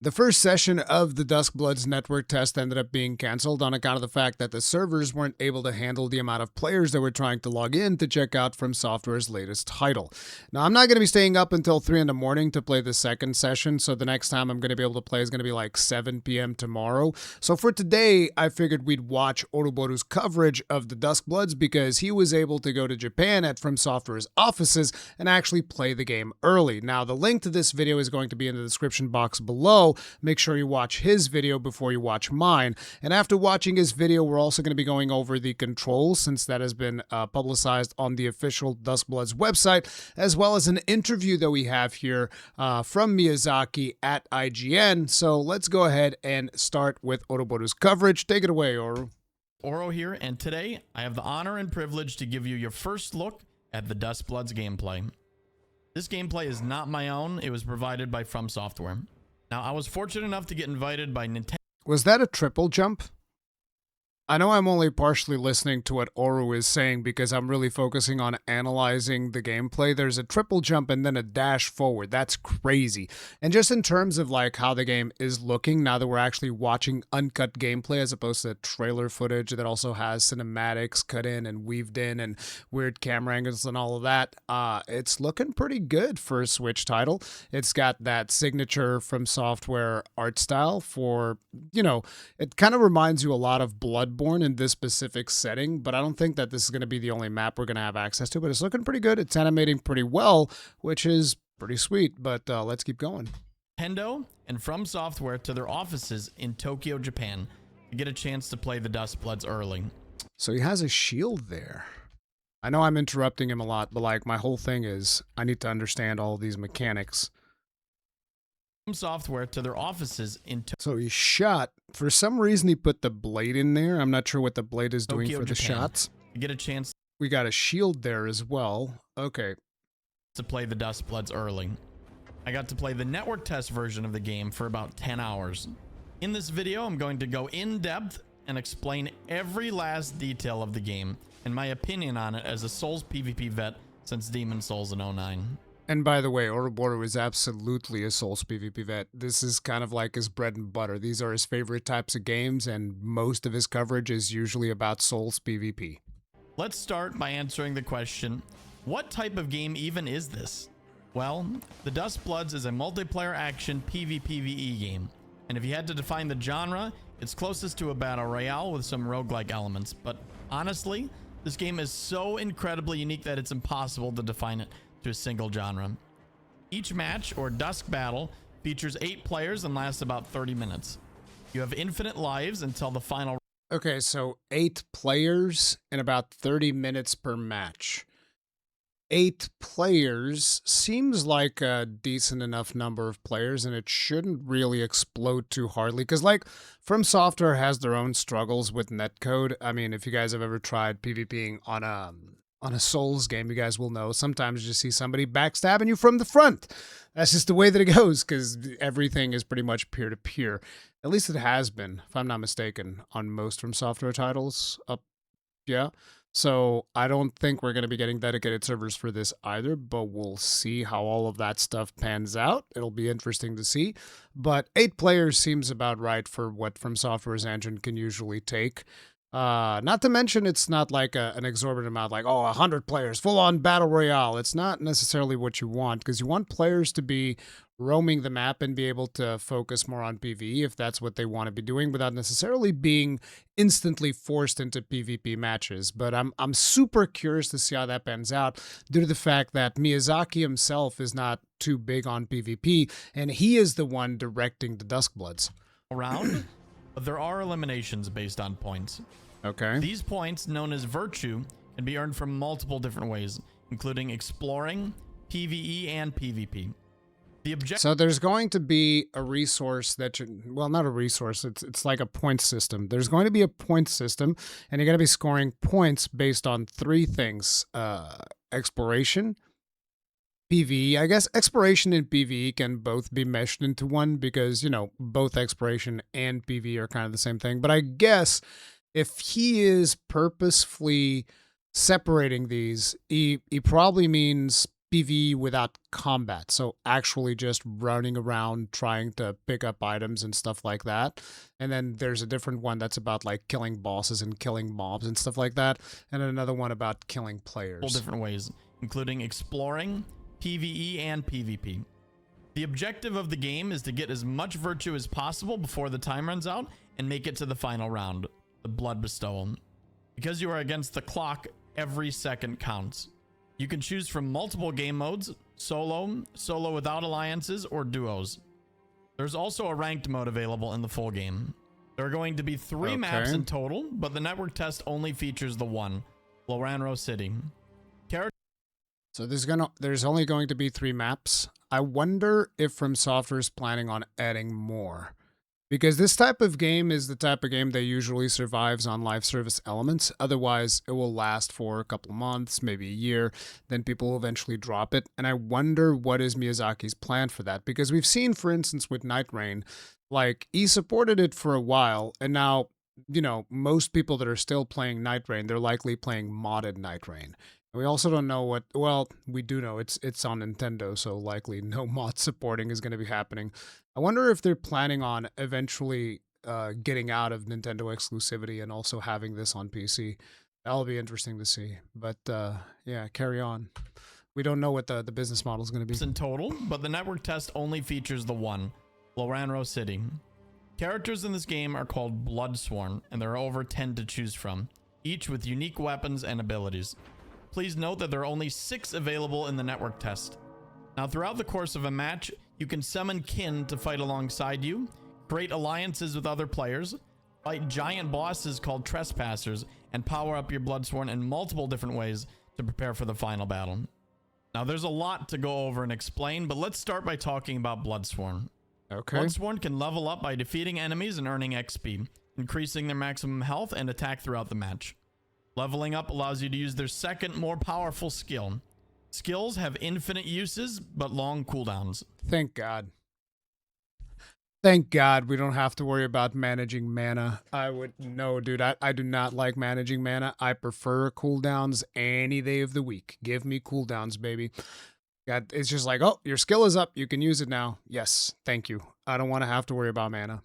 The first session of the Duskbloods network test ended up being cancelled on account of the fact that the servers weren't able to handle the amount of players that were trying to log in to check out From Software's latest title. Now, I'm not going to be staying up until 3 in the morning to play the second session, so the next time I'm going to be able to play is going to be like 7 p.m. tomorrow. So for today, I figured we'd watch Oroboro's coverage of the Duskbloods because he was able to go to Japan at From Software's offices and actually play the game early. Now, the link to this video is going to be in the description box below. Make sure you watch his video before you watch mine. And after watching his video, we're also going to be going over the controls, since that has been publicized on the official Duskbloods website, as well as an interview that we have here from Miyazaki at IGN. So let's go ahead and start with Oroboro's coverage. Take it away, Oro. Oro here, and today I have the honor and privilege to give you your first look at the Duskbloods gameplay. This gameplay is not my own. It was provided by From Software. Now, I was fortunate enough to get invited by Nintendo. Was that a triple jump? I know I'm only partially listening to what Oro is saying because I'm really focusing on analyzing the gameplay. There's a triple jump and then a dash forward. That's crazy. And just in terms of like how the game is looking now that we're actually watching uncut gameplay as opposed to trailer footage that also has cinematics cut in and weaved in and weird camera angles and all of that, it's looking pretty good for a Switch title. It's got that signature From Software art style for, it kind of reminds you a lot of Bloodborne in this specific setting, but I don't think that this is going to be the only map we're going to have access to, but it's looking pretty good. It's animating pretty well, which is pretty sweet, but let's keep going. Nintendo and From Software to their offices in Tokyo, Japan to get a chance to play the Duskbloods early. So he has a shield there. I know I'm interrupting him a lot, but like my whole thing is I need to understand all of these mechanics. From Software to their offices in So he shot. For some reason, he put the blade in there. I'm not sure what the blade is doing Tokyo, for the Japan, shots. to get a chance We got a shield there as well. Okay. to play the Duskbloods early. I got to play the network test version of the game for about 10 hours. In this video, I'm going to go in depth and explain every last detail of the game and my opinion on it as a Souls PvP vet since Demon Souls in 09. And by the way, Oroboro is absolutely a Souls PvP vet. This is kind of like his bread and butter. These are his favorite types of games, and most of his coverage is usually about Souls PvP. Let's start by answering the question, what type of game even is this? Well, the Duskbloods is a multiplayer action PvPvE game. And if you had to define the genre, it's closest to a battle royale with some roguelike elements. But honestly, this game is so incredibly unique that it's impossible to define it to a single genre. Each match or Dusk battle features 8 players and lasts about 30 minutes. You have infinite lives until the final. Okay, so 8 players and about 30 minutes per match. 8 players seems like a decent enough number of players, and it shouldn't really explode too hardly because like From Software has their own struggles with netcode. I mean, if you guys have ever tried PvPing on a Souls game, you guys will know sometimes you just see somebody backstabbing you from the front. That's just the way that it goes because everything is pretty much peer-to-peer. At least it has been, if I'm not mistaken, on most From Software titles. Yeah. So I don't think we're going to be getting dedicated servers for this either, but we'll see how all of that stuff pans out. It'll be interesting to see. But 8 players seems about right for what From Software's engine can usually take. Not to mention it's not like an exorbitant amount, like, 100 players, full-on battle royale. It's not necessarily what you want, because you want players to be roaming the map and be able to focus more on PvE if that's what they want to be doing without necessarily being instantly forced into PvP matches. But I'm super curious to see how that pans out due to the fact that Miyazaki himself is not too big on PvP, and he is the one directing the Duskbloods. Round, but there are eliminations based on points. Okay. These points, known as virtue, can be earned from multiple different ways, including exploring, PvE, and PvP. So there's going to be a resource that well, not a resource, it's like a point system. There's going to be a point system, and you're going to be scoring points based on 3 things. Exploration, PvE. I guess exploration and PvE can both be meshed into one because, both exploration and PvE are kind of the same thing. But I guess if he is purposefully separating these, he probably means PvE without combat. So actually just running around trying to pick up items and stuff like that. And then there's a different one that's about like killing bosses and killing mobs and stuff like that. And another one about killing players. Different ways, including exploring, PvE, and PvP. The objective of the game is to get as much virtue as possible before the time runs out and make it to the final round, the blood bestowal. Because you are against the clock, every second counts. You can choose from multiple game modes, solo, solo without alliances, or duos. There's also a ranked mode available in the full game. There are going to be 3 maps in total, but the network test only features the one, Loranro City. So there's only going to be 3 maps. I wonder if From Software is planning on adding more. Because this type of game is the type of game that usually survives on live service elements. Otherwise, it will last for a couple months, maybe a year. Then people will eventually drop it. And I wonder what is Miyazaki's plan for that. Because we've seen, for instance, with Night Rain, like, he supported it for a while. And now, you know, most people that are still playing Night Rain, they're likely playing modded Night Rain. And we also don't know what, well, we do know it's on Nintendo, so likely no mod supporting is going to be happening. I wonder if they're planning on eventually getting out of Nintendo exclusivity and also having this on PC. That'll be interesting to see. But yeah, carry on. We don't know what the business model is going to be. In total, but the network test only features the one, Loranro City. Characters in this game are called Bloodsworn, and there are over 10 to choose from, each with unique weapons and abilities. Please note that there are only 6 available in the network test. Now, throughout the course of a match, you can summon kin to fight alongside you, create alliances with other players, fight giant bosses called trespassers, and power up your Bloodsworn in multiple different ways to prepare for the final battle. Now, there's a lot to go over and explain, but let's start by talking about Bloodsworn. Okay. Bloodsworn can level up by defeating enemies and earning XP, increasing their maximum health and attack throughout the match. Leveling up allows you to use their second, more powerful skill. Skills have infinite uses, but long cooldowns. Thank God. Thank God we don't have to worry about managing mana. No, dude, I do not like managing mana. I prefer cooldowns any day of the week. Give me cooldowns, baby. God, it's just like, oh, your skill is up. You can use it now. Yes, thank you. I don't want to have to worry about mana.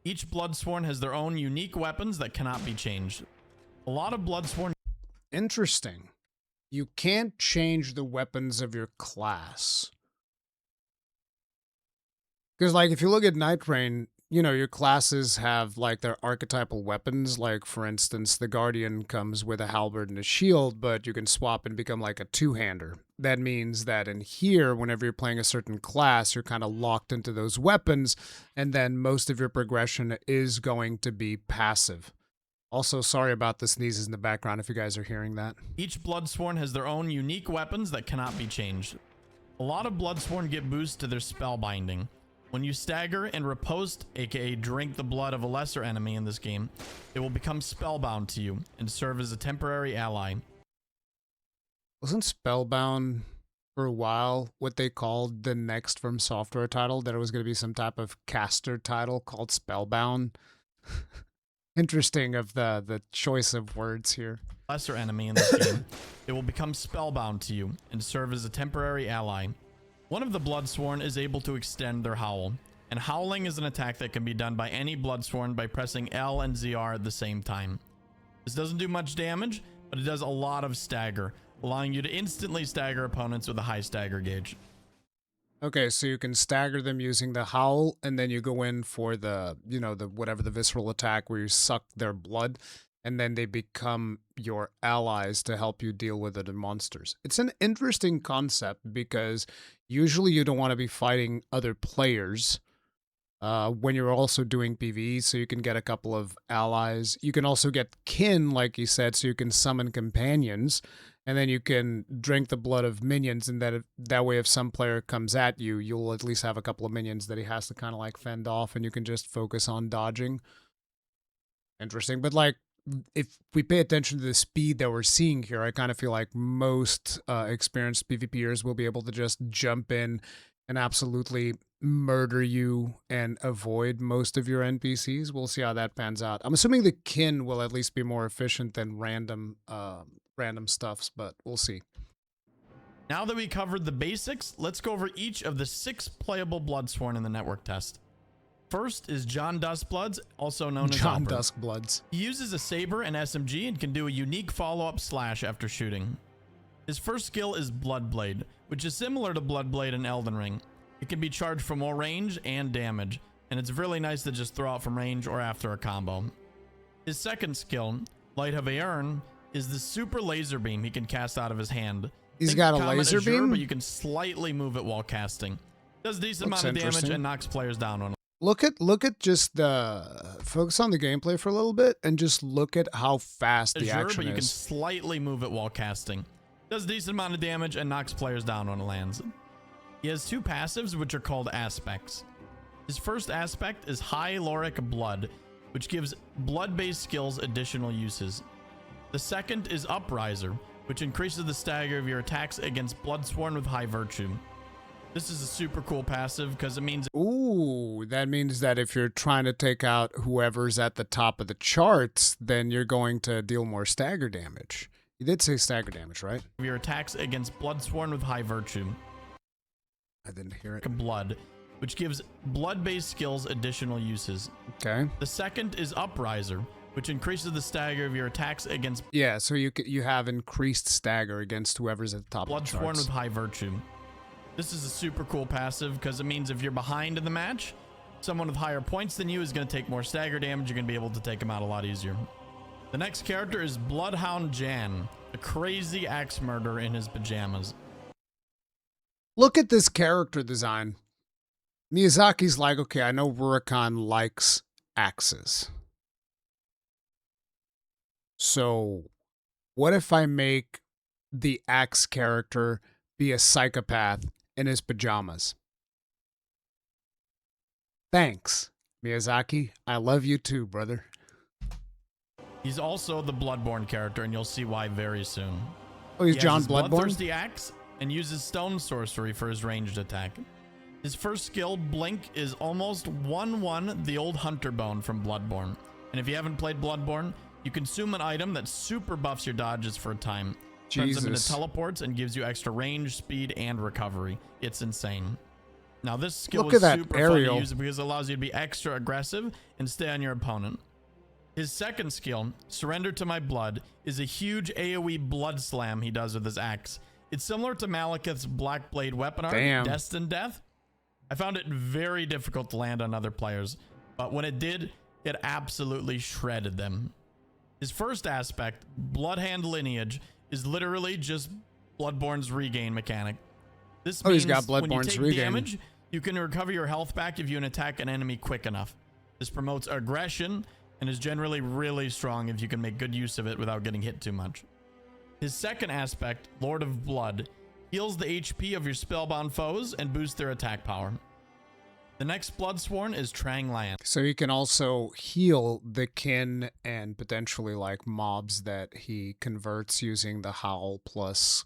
Each Bloodsworn has their own unique weapons that cannot be changed. A lot of Bloodsworn... Interesting. You can't change the weapons of your class. Because, like, if you look at Night Rain, you know, your classes have, like, their archetypal weapons. Like, for instance, the Guardian comes with a halberd and a shield, but you can swap and become, like, a two-hander. That means that in here, whenever you're playing a certain class, you're kind of locked into those weapons, and then most of your progression is going to be passive. Also, sorry about the sneezes in the background if you guys are hearing that. Each Bloodsworn has their own unique weapons that cannot be changed. A lot of Bloodsworn get boosts to their spellbinding. When you stagger and riposte, aka drink the blood of a lesser enemy in this game, it will become spellbound to you and serve as a temporary ally. Wasn't Spellbound for a while what they called the next From Software title? That it was going to be some type of caster title called Spellbound? Interesting of the choice of words here. Lesser enemy in this game, it will become spellbound to you and serve as a temporary ally. One of the Bloodsworn is able to extend their howl, and howling is an attack that can be done by any Bloodsworn by pressing L and ZR at the same time. This doesn't do much damage, but it does a lot of stagger, allowing you to instantly stagger opponents with a high stagger gauge. Okay, so you can stagger them using the howl, and then you go in for the, you know, the whatever the visceral attack where you suck their blood, and then they become your allies to help you deal with the monsters. It's an interesting concept because usually you don't want to be fighting other players when you're also doing PvE, so you can get a couple of allies. You can also get kin, like you said, so you can summon companions. And then you can drink the blood of minions, and that way if some player comes at you, you'll at least have a couple of minions that he has to kind of like fend off, and you can just focus on dodging. Interesting. But like, if we pay attention to the speed that we're seeing here, I kind of feel like most experienced PvPers will be able to just jump in and absolutely murder you and avoid most of your NPCs. We'll see how that pans out. I'm assuming the kin will at least be more efficient than random stuffs, but we'll see. Now that we covered the basics, let's go over each of the 6 playable Bloodsworn in the network test. First is John Duskbloods, also known as John Oroboro. Duskbloods. He uses a saber and SMG and can do a unique follow-up slash after shooting. His first skill is Bloodblade, which is similar to Bloodblade in Elden Ring. It can be charged for more range and damage, and it's really nice to just throw out from range or after a combo. His second skill, Light of Aearn, is the super laser beam he can cast out of his hand. He's got a Comet laser Azure, beam? but you can slightly move it while casting. Does a decent Looks amount of damage interesting. and knocks players down on it. Look at just the focus on the gameplay for a little bit and just look at how fast the Azure, action but you can is. slightly move it while casting. Does a decent amount of damage and knocks players down when it lands. He has 2 passives, which are called aspects. His first aspect is High Loric Blood, which gives blood-based skills additional uses. The second is Upriser, which increases the stagger of your attacks against Bloodsworn with High Virtue. This is a super cool passive because it means Ooh, that means that if you're trying to take out whoever's at the top of the charts, then you're going to deal more stagger damage. You did say stagger damage, right? your attacks against Bloodsworn with High Virtue. I didn't hear it. Blood, which gives blood-based skills additional uses. Okay. The second is Upriser, which increases the stagger of your attacks against Yeah, so you have increased stagger against whoever's at the top of the Bloodsworn charts. with High Virtue. This is a super cool passive because it means if you're behind in the match, someone with higher points than you is going to take more stagger damage. You're going to be able to take them out a lot easier. The next character is Bloodhound Jan, a crazy axe murderer in his pajamas. Look at this character design. Miyazaki's like, okay, I know Rurikhan likes axes. So, what if I make the axe character be a psychopath in his pajamas? Thanks, Miyazaki. I love you too, brother. He's also the Bloodborne character, and you'll see why very soon. Oh, he's He has John his Bloodborne? Bloodthirsty axe and uses stone sorcery for his ranged attack. His first skill, Blink, is almost 1-1 the old Hunter Bone from Bloodborne. And if you haven't played Bloodborne, you consume an item that super buffs your dodges for a time. Turns them into Jesus. teleports and gives you extra range, speed, and recovery. It's insane. Now this skill Look is at that super aerial. fun to use because it allows you to be extra aggressive and stay on your opponent. His second skill, Surrender to My Blood, is a huge AoE blood slam he does with his axe. It's similar to Malekith's Black Blade weapon art, Damn. Destined Death. I found it very difficult to land on other players, but when it did, it absolutely shredded them. His first aspect, Bloodhand Lineage, is literally just Bloodborne's regain mechanic. This Oh, means he's got when you Bloodborne's take regain. damage, you can recover your health back if you can attack an enemy quick enough. This promotes aggression and is generally really strong if you can make good use of it without getting hit too much. His second aspect, Lord of Blood, heals the HP of your spellbound foes and boosts their attack power. The next Bloodsworn is Trang Lan. So he can also heal the kin and potentially like mobs that he converts using the howl plus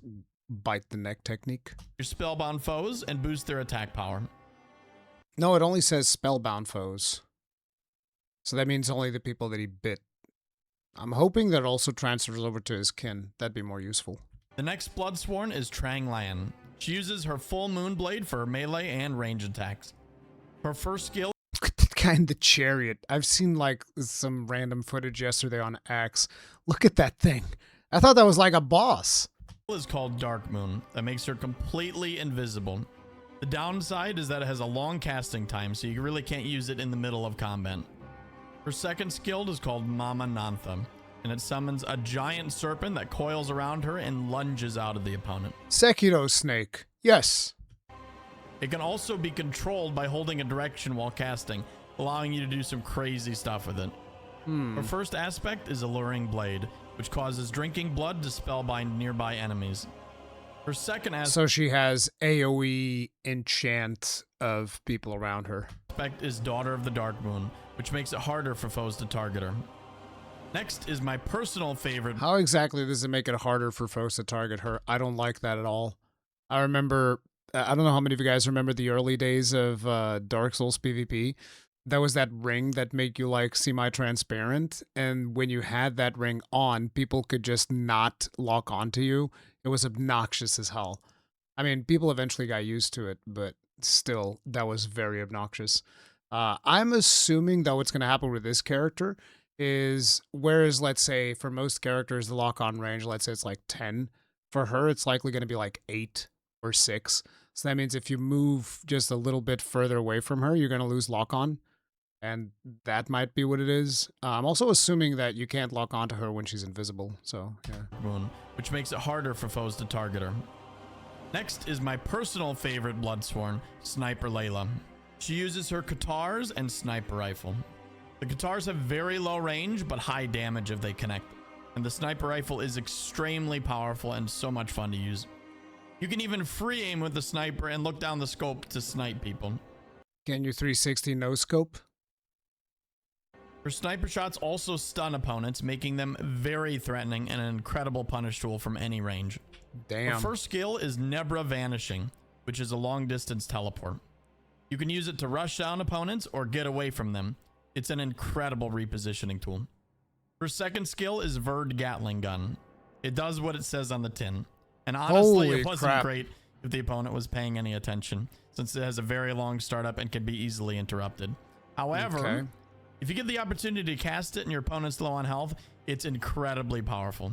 bite the neck technique. Your spellbound foes and boost their attack power. No, it only says spellbound foes. So that means only the people that he bit. I'm hoping that also transfers over to his kin. That'd be more useful. The next Bloodsworn is Trang Lan. She uses her full moon blade for melee and range attacks. Her first skill Look at that guy in the chariot. I've seen like some random footage yesterday on X. Look at that thing. I thought that was like a boss. is called Dark Moon that makes her completely invisible. The downside is that it has a long casting time, so you really can't use it in the middle of combat. Her second skill is called Mama Nantha, and it summons a giant serpent that coils around her and lunges out of the opponent. Sekiro snake. Yes. It can also be controlled by holding a direction while casting, allowing you to do some crazy stuff with it. Her first aspect is Alluring Blade, which causes drinking blood to spellbind nearby enemies. Her second So she has AoE enchant of people around her. aspect is Daughter of the Dark Moon, which makes it harder for foes to target her. Next is my personal favorite. How exactly does it make it harder for foes to target her? I don't like that at all. I remember, I don't know how many of you guys remember the early days of Dark Souls PvP. That was that ring that made you like semi-transparent. And when you had that ring on, people could just not lock onto you. It was obnoxious as hell. I mean, people eventually got used to it, but still, that was very obnoxious. I'm assuming that what's going to happen with this character is, whereas, let's say, for most characters, the lock-on range, let's say it's like 10, for her, it's likely going to be like 8 or 6. So that means if you move just a little bit further away from her, you're going to lose lock-on. And that might be what it is. I'm also assuming that you can't lock onto her when she's invisible. So, yeah. Which makes it harder for foes to target her. Next is my personal favorite Bloodsworn, Sniper Layla. She uses her Katars and Sniper Rifle. The Katars have very low range, but high damage if they connect. And the Sniper Rifle is extremely powerful and so much fun to use. You can even free aim with the Sniper and look down the scope to snipe people. Can you 360 no scope? Her sniper shots also stun opponents, making them very threatening and an incredible punish tool from any range. Damn. Her first skill is Nebra Vanishing, which is a long distance teleport. You can use it to rush down opponents or get away from them. It's an incredible repositioning tool. Her second skill is Verd Gatling Gun. It does what it says on the tin. And honestly, Holy it wasn't crap. great if the opponent was paying any attention, since it has a very long startup and can be easily interrupted. However, Okay. if you get the opportunity to cast it and your opponent's low on health, it's incredibly powerful.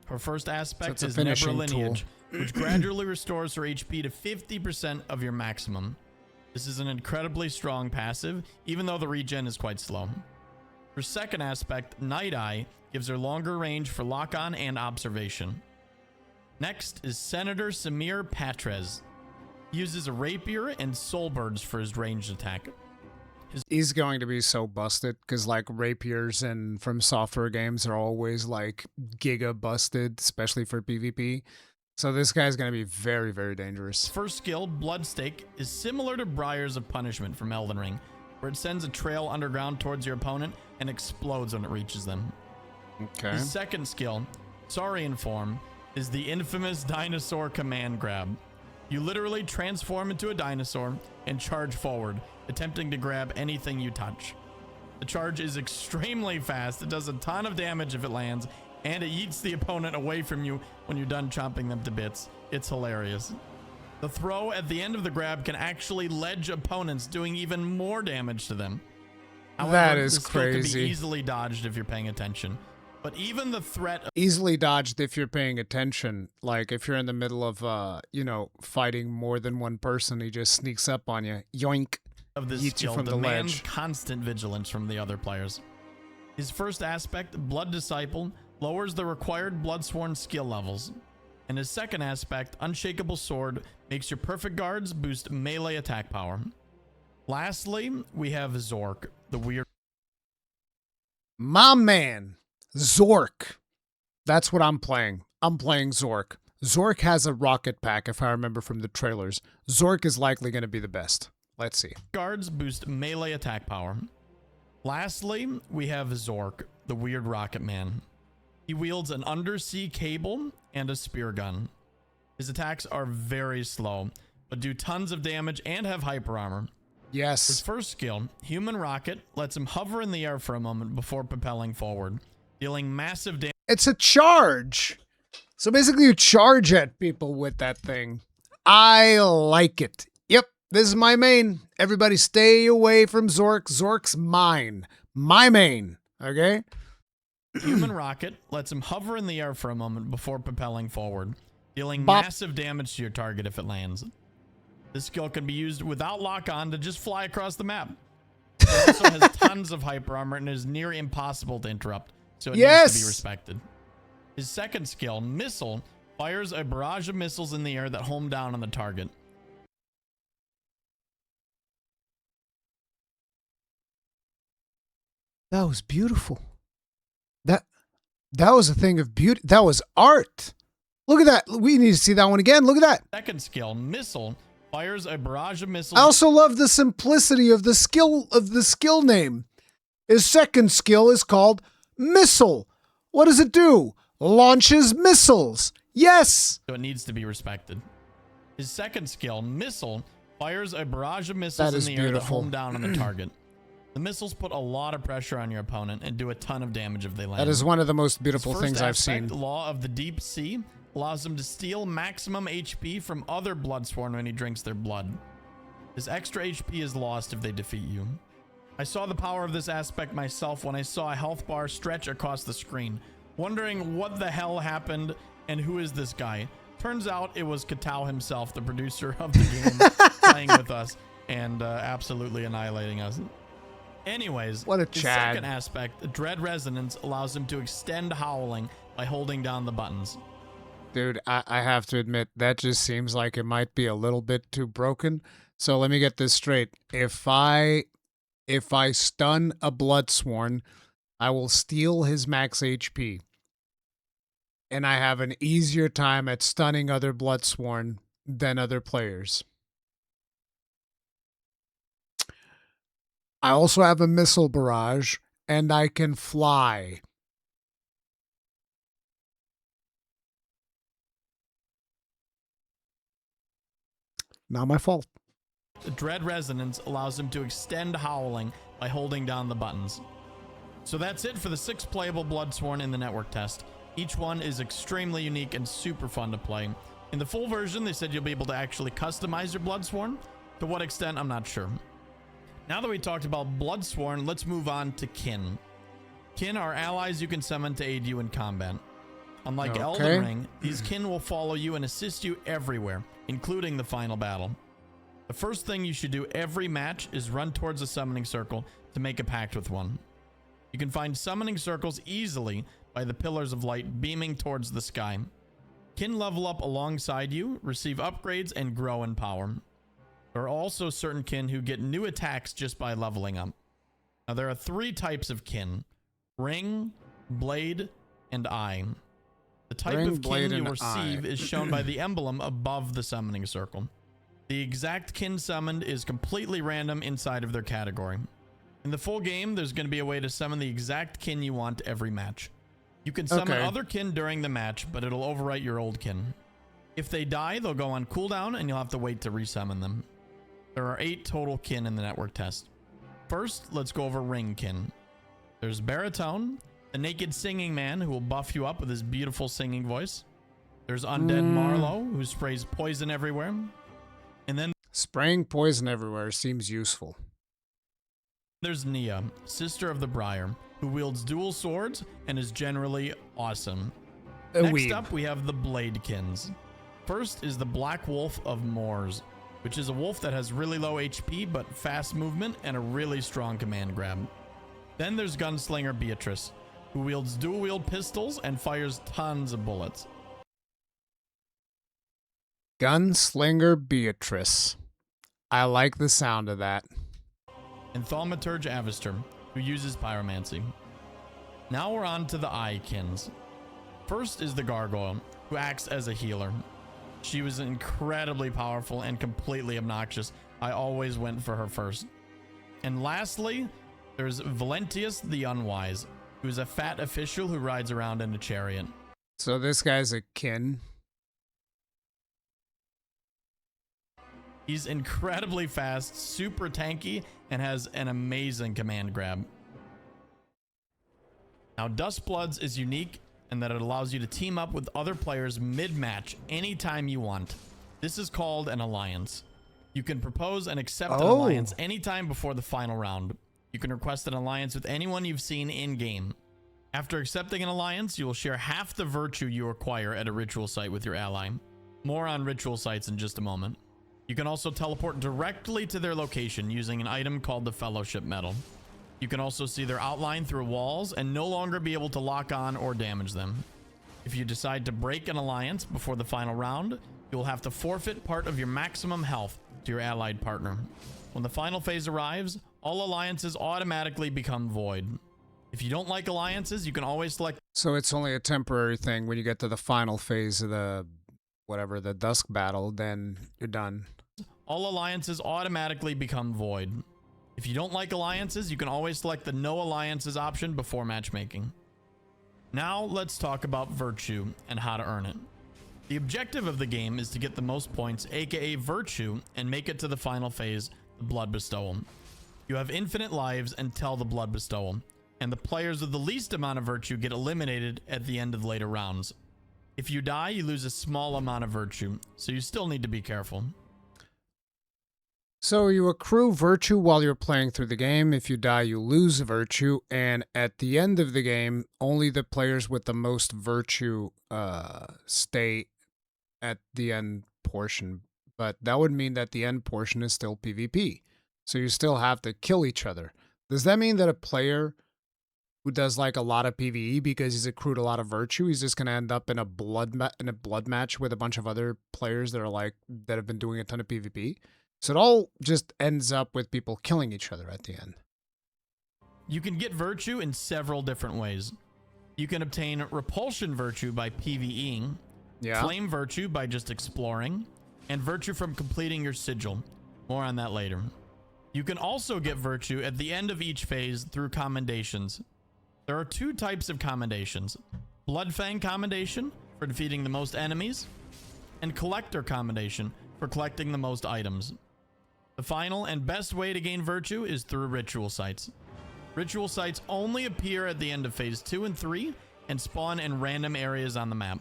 Her first aspect So is it's a Nebra finishing Lineage, which gradually restores her HP to 50% of your maximum. This is an incredibly strong passive, even though the regen is quite slow. Her second aspect, Night Eye, gives her longer range for lock-on and observation. Next is Senator Samir Patrez. He uses a rapier and soulbirds for his ranged attack. He's going to be so busted because, like, rapiers and from software games are always like giga busted, especially for PvP. So this guy's going to be very, very dangerous. First skill, Bloodstake, is similar to Briars of Punishment from Elden Ring, where it sends a trail underground towards your opponent and explodes when it reaches them. Okay. His second skill, Saurian Form, is the infamous dinosaur command grab. You literally transform into a dinosaur and charge forward, attempting to grab anything you touch. The charge is extremely fast. It does a ton of damage if it lands, and it yeets the opponent away from you when you're done chomping them to bits. It's hilarious. The throw at the end of the grab can actually ledge opponents, doing even more damage to them. However, That is this skill can crazy. be easily dodged if you're paying attention. But even the threat Easily dodged if you're paying attention. Like, if you're in the middle of, fighting more than one person, he just sneaks up on you. Yoink. of this Yeets you skill from the demands ledge. constant vigilance from the other players. His first aspect, Blood Disciple, lowers the required Bloodsworn skill levels. And his second aspect, Unshakable Sword, makes your perfect guards boost melee attack power. Lastly, we have Zork, the weird My man, Zork. That's what I'm playing. I'm playing Zork. Zork has a rocket pack, if I remember from the trailers. Zork is likely going to be the best. Let's see. guards boost melee attack power. Lastly, we have Zork, the weird rocket man. He wields an undersea cable and a spear gun. His attacks are very slow, but do tons of damage and have hyper armor. His Yes. first skill, Human Rocket, lets him hover in the air for a moment before propelling forward, dealing massive damage. It's a charge. So basically you charge at people with that thing. I like it. Yep, this is my main. Everybody stay away from Zork. Zork's mine. My main. Okay? Human Rocket lets him hover in the air for a moment before propelling forward, dealing Bop. massive damage to your target if it lands. This skill can be used without lock-on to just fly across the map. It also has tons of hyper armor and is near impossible to interrupt, so it needs to Yes! be respected. His second skill, Missile, fires a barrage of missiles in the air that home down on the target. That was beautiful. That was a thing of beauty. That was art. Look at that. We need to see that one again. Look at that. Second skill, Missile, fires a barrage of missiles. I also love the simplicity of the skill name. His second skill is called Missile. What does it do? Launches missiles. Yes. So it needs to be respected. His second skill, Missile, fires a barrage of missiles That in is the air that beautiful. home down on the target. The missiles put a lot of pressure on your opponent and do a ton of damage if they land. That is one of the most His beautiful first things I've aspect, seen. Law of the Deep Sea, allows him to steal maximum HP from other Bloodsworn when he drinks their blood. This extra HP is lost if they defeat you. I saw the power of this aspect myself when I saw a health bar stretch across the screen, wondering what the hell happened and who is this guy. Turns out it was Katao himself, the producer of the game, playing with us and absolutely annihilating us. Anyways, what a the Chad. second aspect, Dread Resonance, allows him to extend howling by holding down the buttons. Dude, I have to admit, that just seems like it might be a little bit too broken. So let me get this straight. If I stun a Bloodsworn, I will steal his max HP. And I have an easier time at stunning other Bloodsworn than other players. I also have a missile barrage, and I can fly. Not my fault. The Dread Resonance allows him to extend howling by holding down the buttons. So that's it for the 6 playable Bloodsworn in the network test. Each one is extremely unique and super fun to play. In the full version, they said you'll be able to actually customize your Bloodsworn. To what extent, I'm not sure. Now that we talked about Bloodsworn, let's move on to Kin. Kin are allies you can summon to aid you in combat. Unlike Elden Ring, these Kin will follow you and assist you everywhere, including the final battle. The first thing you should do every match is run towards a summoning circle to make a pact with one. You can find summoning circles easily by the pillars of light beaming towards the sky. Kin level up alongside you, receive upgrades, and grow in power. There are also certain Kin who get new attacks just by leveling up. Now there are 3 types of Kin: Ring, Blade, and Eye. The type of Kin you receive is shown by the emblem above the summoning circle. The exact Kin summoned is completely random inside of their category. In the full game, there's going to be a way to summon the exact Kin you want every match. You can summon other Kin during the match, but it'll overwrite your old Kin. If they die, they'll go on cooldown and you'll have to wait to resummon them. There are 8 total Kin in the network test. First, let's go over Ring Kin. There's Baritone, the naked singing man who will buff you up with his beautiful singing voice. There's Undead Marlowe, who sprays poison everywhere. And then spraying poison everywhere seems useful. There's Nia, sister of the Briar, who wields dual swords and is generally awesome. Next up, we have the Bladekins. First is the Black Wolf of Moors, which is a wolf that has really low HP but fast movement and a really strong command grab. Then there's Gunslinger Beatrice, who wields dual-wield pistols and fires tons of bullets. Gunslinger Beatrice. I like the sound of that. And Thaumaturge Avistor, who uses pyromancy. Now we're on to the Eye-Kins. First is the Gargoyle, who acts as a healer. She was incredibly powerful and completely obnoxious. I always went for her first. And lastly, there's Valentius the Unwise, who is a fat official who rides around in a chariot. So this guy's a Kin. He's incredibly fast, super tanky, and has an amazing command grab. Now, Duskbloods is unique in that it allows you to team up with other players mid-match anytime you want. This is called an alliance. You can propose and accept an alliance anytime before the final round. You can request an alliance with anyone you've seen in-game. After accepting an alliance, you will share half the virtue you acquire at a ritual site with your ally. More on ritual sites in just a moment. You can also teleport directly to their location using an item called the Fellowship Medal. You can also see their outline through walls and no longer be able to lock on or damage them. If you decide to break an alliance before the final round, you will have to forfeit part of your maximum health to your allied partner. When the final phase arrives, all alliances automatically become void. If you don't like alliances, you can always select... So it's only a temporary thing. When you get to the final phase of the... whatever, the Dusk battle, then you're done. All alliances automatically become void. If you don't like alliances, you can always select the no alliances option before matchmaking. Now let's talk about virtue and how to earn it. The objective of the game is to get the most points, aka virtue, and make it to the final phase, the blood bestowal. You have infinite lives until the blood bestowal, and the players with the least amount of virtue get eliminated at the end of later rounds. If you die, you lose a small amount of virtue, so you still need to be careful. So you accrue virtue while you're playing through the game. If you die, you lose virtue. And at the end of the game, only the players with the most virtue stay at the end portion. But that would mean that the end portion is still PvP. So you still have to kill each other. Does that mean that a player who does like a lot of PvE because he's accrued a lot of virtue, he's just going to end up in a blood match with a bunch of other players that are that have been doing a ton of PvP? So it all just ends up with people killing each other at the end. You can get virtue in several different ways. You can obtain repulsion virtue by PvEing, flame virtue by just exploring, and virtue from completing your sigil. More on that later. You can also get virtue at the end of each phase through commendations. There are two types of commendations: Bloodfang commendation for defeating the most enemies, and Collector commendation for collecting the most items. The final and best way to gain virtue is through ritual sites. Ritual sites only appear at the end of phase 2 and 3 and spawn in random areas on the map.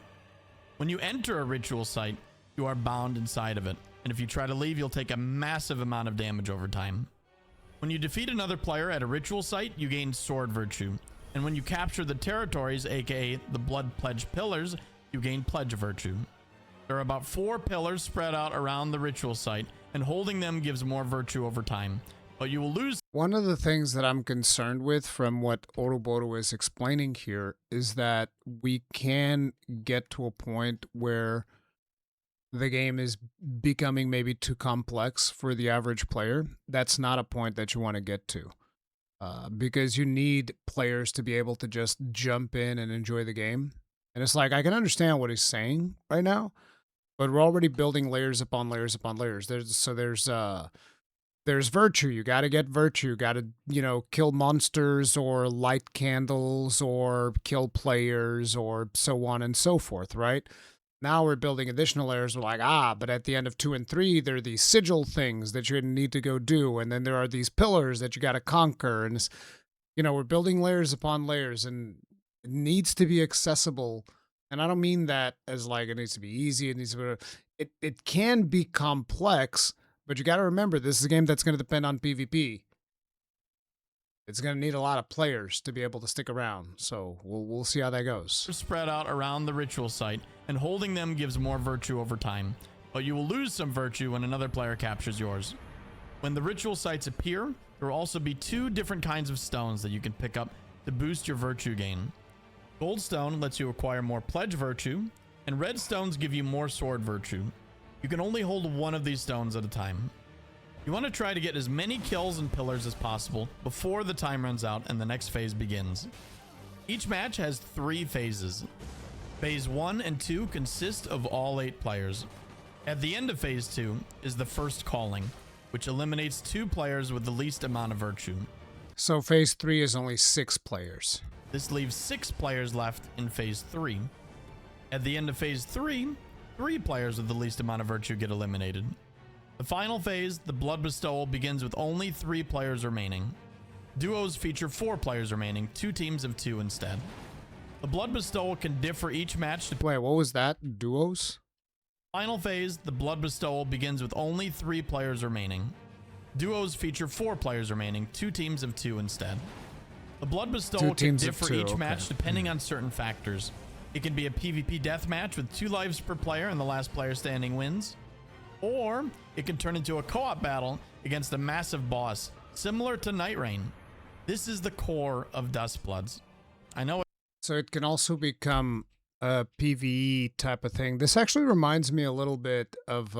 When you enter a ritual site, you are bound inside of it, and if you try to leave, you'll take a massive amount of damage over time. When you defeat another player at a ritual site, you gain sword virtue, and when you capture the territories, aka the Blood Pledge Pillars, you gain pledge virtue. There are about 4 pillars spread out around the ritual site, and holding them gives more virtue over time, but you will lose. One of the things that I'm concerned with from what Oroboro is explaining here is that we can get to a point where the game is becoming maybe too complex for the average player. That's not a point that you want to get to, because you need players to be able to just jump in and enjoy the game. And it's like, I can understand what he's saying right now, but we're already building layers upon layers upon layers. There's virtue. You got to get virtue. You got to, kill monsters or light candles or kill players or so on and so forth, right? Now we're building additional layers. We're like, but at the end of 2 and 3, there are these sigil things that you need to go do. And then there are these pillars that you got to conquer. And, we're building layers upon layers, and it needs to be accessible. And I don't mean that as like it needs to be easy. It can be complex, but you got to remember, this is a game that's going to depend on PvP. It's going to need a lot of players to be able to stick around. So we'll see how that goes. Spread out around the ritual site, and holding them gives more virtue over time, but you will lose some virtue when another player captures yours. When the ritual sites appear, there will also be 2 different kinds of stones that you can pick up to boost your virtue gain. Gold stone lets you acquire more pledge virtue, and red stones give you more sword virtue. You can only hold one of these stones at a time. You want to try to get as many kills and pillars as possible before the time runs out and the next phase begins. Each match has 3 phases. Phase 1 and 2 consist of all 8 players. At the end of phase 2 is the first calling, which eliminates 2 players with the least amount of virtue. So phase 3 is only 6 players. This leaves 6 players left in phase 3. At the end of phase 3, 3 players with the least amount of virtue get eliminated. The final phase, the Blood Bestowal, begins with only 3 players remaining. Duos feature 4 players remaining, 2 teams of 2 instead. The Blood Bestowal can differ each match. Wait, what was that? Duos? Final phase, the Blood Bestowal, begins with only 3 players remaining. Duos feature 4 players remaining, 2 teams of 2 instead. The Blood Bestowal can differ each match depending on certain factors. It can be a PvP deathmatch with 2 lives per player and the last player standing wins. Or it can turn into a co-op battle against a massive boss, similar to Night Rain. This is the core of Duskbloods. I know. So it can also become a PvE type of thing. This actually reminds me a little bit of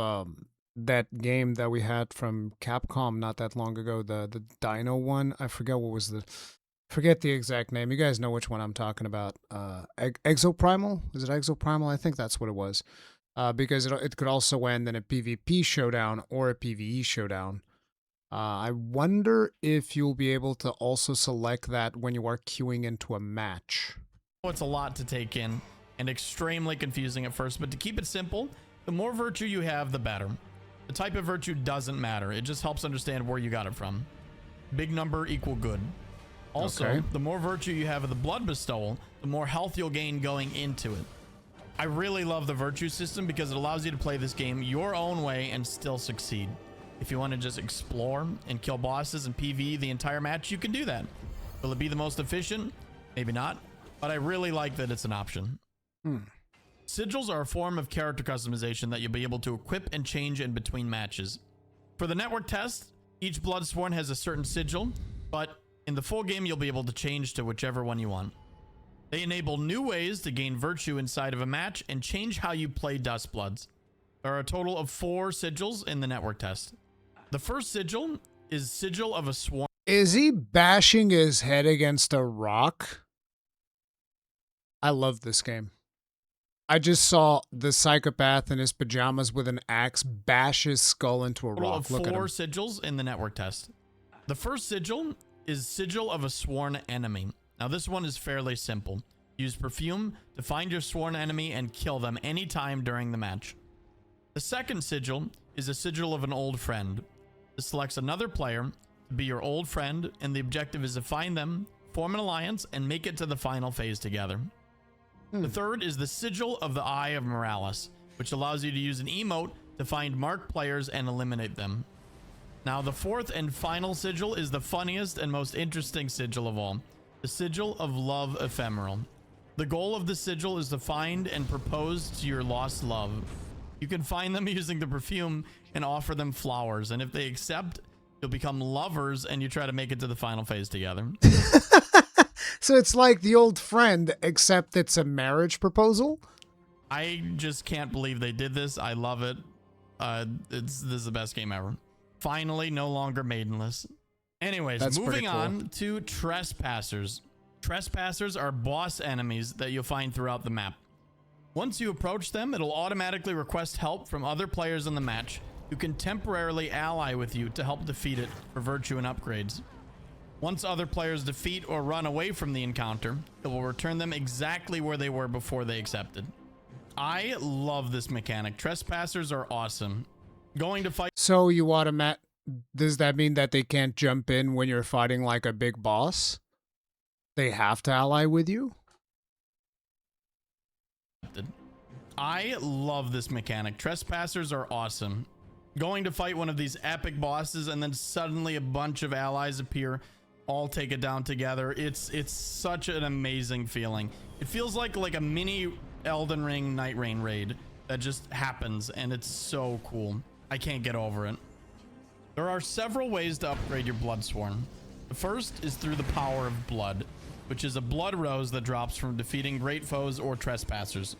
that game that we had from Capcom not that long ago, the Dino one. I forget the exact name. You guys know which one I'm talking about. Exoprimal? Is it Exoprimal? I think that's what it was. Because it could also end in a PvP showdown or a PvE showdown. I wonder if you'll be able to also select that when you are queuing into a match. It's a lot to take in and extremely confusing at first, but to keep it simple, the more virtue you have, the better. The type of virtue doesn't matter. It just helps understand where you got it from. Big number equal good. Also, the more virtue you have of the Blood Bestowal, the more health you'll gain going into it. I really love the virtue system because it allows you to play this game your own way and still succeed. If you want to just explore and kill bosses and PvE the entire match, you can do that. Will it be the most efficient? Maybe not, but I really like that it's an option. Sigils are a form of character customization that you'll be able to equip and change in between matches. For the network test, each Bloodsworn has a certain sigil, but in the full game, you'll be able to change to whichever one you want. They enable new ways to gain virtue inside of a match and change how you play Duskbloods. There are a total of 4 sigils in the network test. The first sigil is Sigil of a Sworn. Is he bashing his head against a rock? I love this game. I just saw the psychopath in his pajamas with an axe bash his skull into a rock. Look at him. 4 sigils in the network test. The first sigil is Sigil of a Sworn Enemy. Now this one is fairly simple. Use perfume to find your sworn enemy and kill them anytime during the match. The second sigil is a Sigil of an Old Friend. This selects another player to be your old friend, and the objective is to find them, form an alliance, and make it to the final phase together. The third is the Sigil of the Eye of Morales, which allows you to use an emote to find marked players and eliminate them. Now the fourth and final sigil is the funniest and most interesting sigil of all. The Sigil of Love Ephemeral. The goal of the sigil is to find and propose to your lost love. You can find them using the perfume and offer them flowers, and if they accept, you'll become lovers and you try to make it to the final phase together. So it's like the old friend, except it's a marriage proposal? I just can't believe they did this. I love it. This is the best game ever. Finally, no longer maidenless. Anyways, That's moving cool. on to Trespassers. Trespassers are boss enemies that you'll find throughout the map. Once you approach them, it'll automatically request help from other players in the match who can temporarily ally with you to help defeat it for virtue and upgrades. Once other players defeat or run away from the encounter, it will return them exactly where they were before they accepted. I love this mechanic. Trespassers are awesome. Going to fight. So you does that mean that they can't jump in when you're fighting like a big boss? They have to ally with you? I love this mechanic. Trespassers are awesome. Going to fight one of these epic bosses and then suddenly a bunch of allies appear, all take it down together. It's such an amazing feeling. It feels like a mini Elden Ring Night Rain raid that just happens, and it's so cool. I can't get over it. There are several ways to upgrade your Bloodsworn. The first is through the power of blood, which is a blood rose that drops from defeating great foes or trespassers.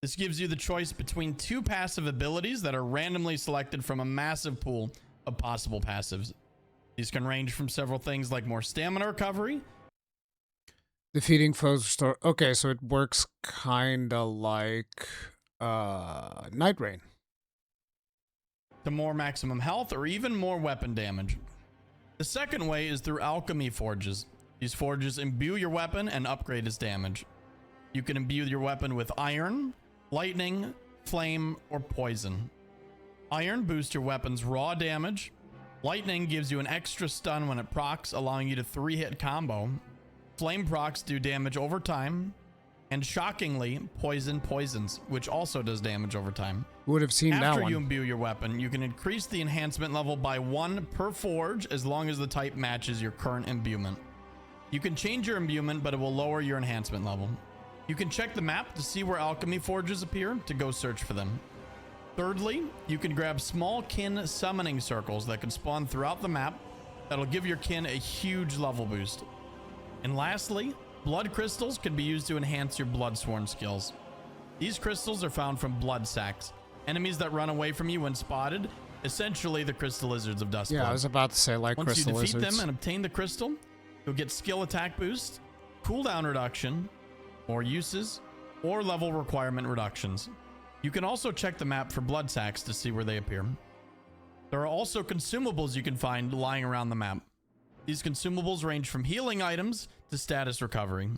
This gives you the choice between 2 passive abilities that are randomly selected from a massive pool of possible passives. These can range from several things like more stamina recovery. Defeating foes restore. Okay, so it works kinda like Night Rain. To more maximum health or even more weapon damage. The second way is through alchemy forges. These forges imbue your weapon and upgrade its damage. You can imbue your weapon with iron, lightning, flame, or poison. Iron boosts your weapon's raw damage. Lightning gives you an extra stun when it procs, allowing you to 3-hit combo. Flame procs do damage over time. And shockingly, poison poisons, which also does damage over time. Who would have seen that one? After you imbue your weapon, you can increase the enhancement level by 1 per forge as long as the type matches your current imbuement. You can change your imbuement, but it will lower your enhancement level. You can check the map to see where alchemy forges appear to go search for them. Thirdly, you can grab small kin summoning circles that can spawn throughout the map that'll give your kin a huge level boost. And lastly, blood crystals can be used to enhance your Bloodsworn skills. These crystals are found from blood sacks, enemies that run away from you when spotted, essentially the crystal lizards of Duskblood. Yeah, I was about to say like Once crystal you defeat lizards. them and obtain the crystal, you'll get skill attack boost, cooldown reduction, more uses, or level requirement reductions. You can also check the map for blood sacks to see where they appear. There are also consumables you can find lying around the map. These consumables range from healing items to status recovery.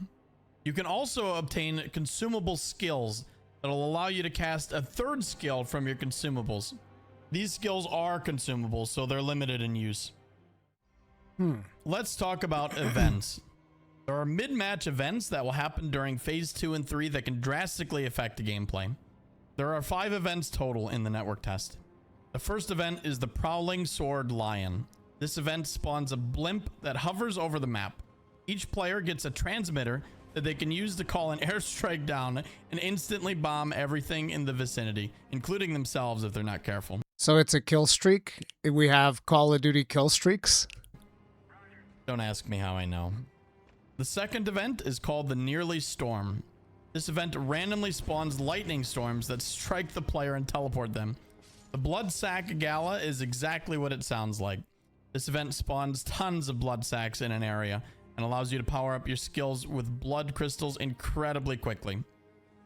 You can also obtain consumable skills that will allow you to cast a third skill from your consumables. These skills are consumable, so they're limited in use. Let's talk about events. There are mid-match events that will happen during Phase 2 and 3 that can drastically affect the gameplay. There are 5 events total in the network test. The first event is the Prowling Sword Lion. This event spawns a blimp that hovers over the map. Each player gets a transmitter that they can use to call an airstrike down and instantly bomb everything in the vicinity, including themselves if they're not careful. So it's a kill streak. We have Call of Duty kill streaks. Don't ask me how I know. The second event is called the Nearly Storm. This event randomly spawns lightning storms that strike the player and teleport them. The Blood Sack Gala is exactly what it sounds like. This event spawns tons of blood sacks in an area and allows you to power up your skills with blood crystals incredibly quickly.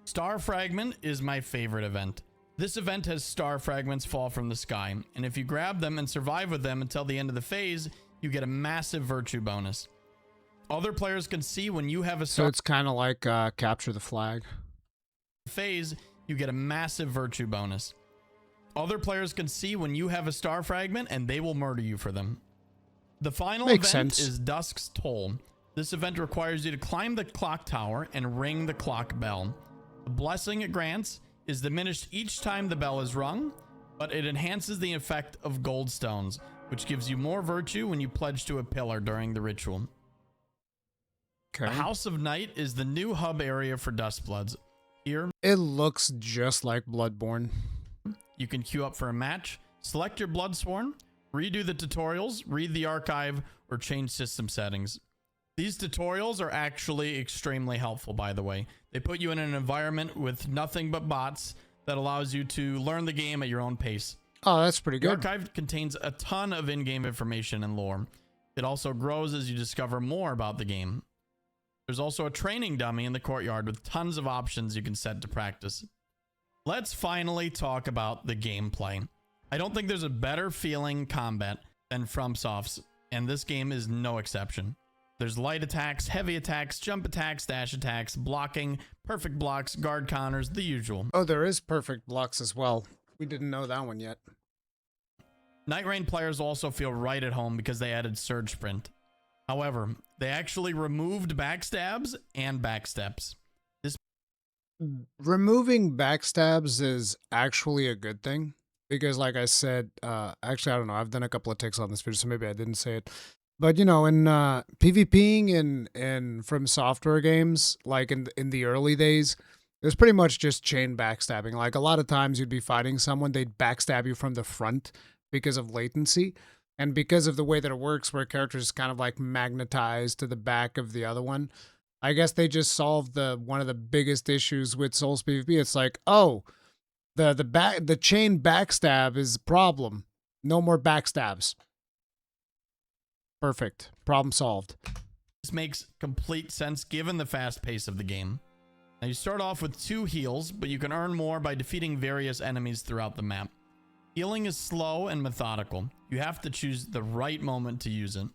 Star Fragment is my favorite event. This event has star fragments fall from the sky, and if you grab them and survive with them until the end of the phase, you get a massive virtue bonus. Other players can see when you have a star. So it's kind of like Capture the Flag. Phase, you get a massive virtue bonus. Other players can see when you have a star fragment and they will murder you for them. The final event is Dusk's Toll. This event requires you to climb the clock tower and ring the clock bell. The blessing it grants is diminished each time the bell is rung, but it enhances the effect of gold stones, which gives you more virtue when you pledge to a pillar during the ritual. Okay. The House of Night is the new hub area for Duskbloods. Here, it looks just like Bloodborne. You can queue up for a match, select your Bloodsworn, redo the tutorials, read the archive, or change system settings. These tutorials are actually extremely helpful, by the way. They put you in an environment with nothing but bots that allows you to learn the game at your own pace. Oh, that's pretty good. The archive contains a ton of in-game information and lore. It also grows as you discover more about the game. There's also a training dummy in the courtyard with tons of options you can set to practice. Let's finally talk about the gameplay. I don't think there's a better feeling combat than FromSoft's, and this game is no exception. There's light attacks, heavy attacks, jump attacks, dash attacks, blocking, perfect blocks, guard counters, the usual. Oh, there is perfect blocks as well. We didn't know that one yet. Night Rain players also feel right at home because they added Surge Sprint. However, they actually removed backstabs and backsteps. Removing backstabs is actually a good thing because, like I said, actually, I don't know. I've done a couple of takes on this video, so maybe I didn't say it. But, you know, in PvPing in From Software games, like in the early days, it was pretty much just chain backstabbing. Like a lot of times you'd be fighting someone, they'd backstab you from the front because of latency. And because of the way that it works, where characters is kind of like magnetized to the back of the other one, I guess they just solved one of the biggest issues with Souls PvP. It's like, oh, the chain backstab is the problem. No more backstabs. Perfect. Problem solved. This makes complete sense given the fast pace of the game. Now you start off with 2 heals, but you can earn more by defeating various enemies throughout the map. Healing is slow and methodical. You have to choose the right moment to use it.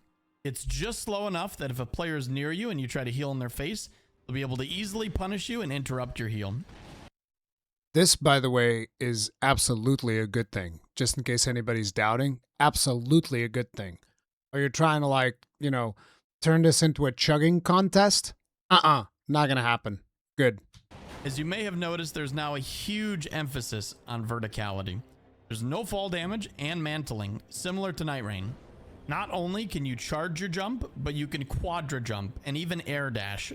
It's just slow enough that if a player is near you and you try to heal in their face, they'll be able to easily punish you and interrupt your heal. This, by the way, is absolutely a good thing. Just in case anybody's doubting, absolutely a good thing. Or you're trying to, like, you know, turn this into a chugging contest? Not gonna happen. Good. As you may have noticed, there's now a huge emphasis on verticality. There's no fall damage and mantling, similar to Night Rain. Not only can you charge your jump, but you can quadra jump and even air dash.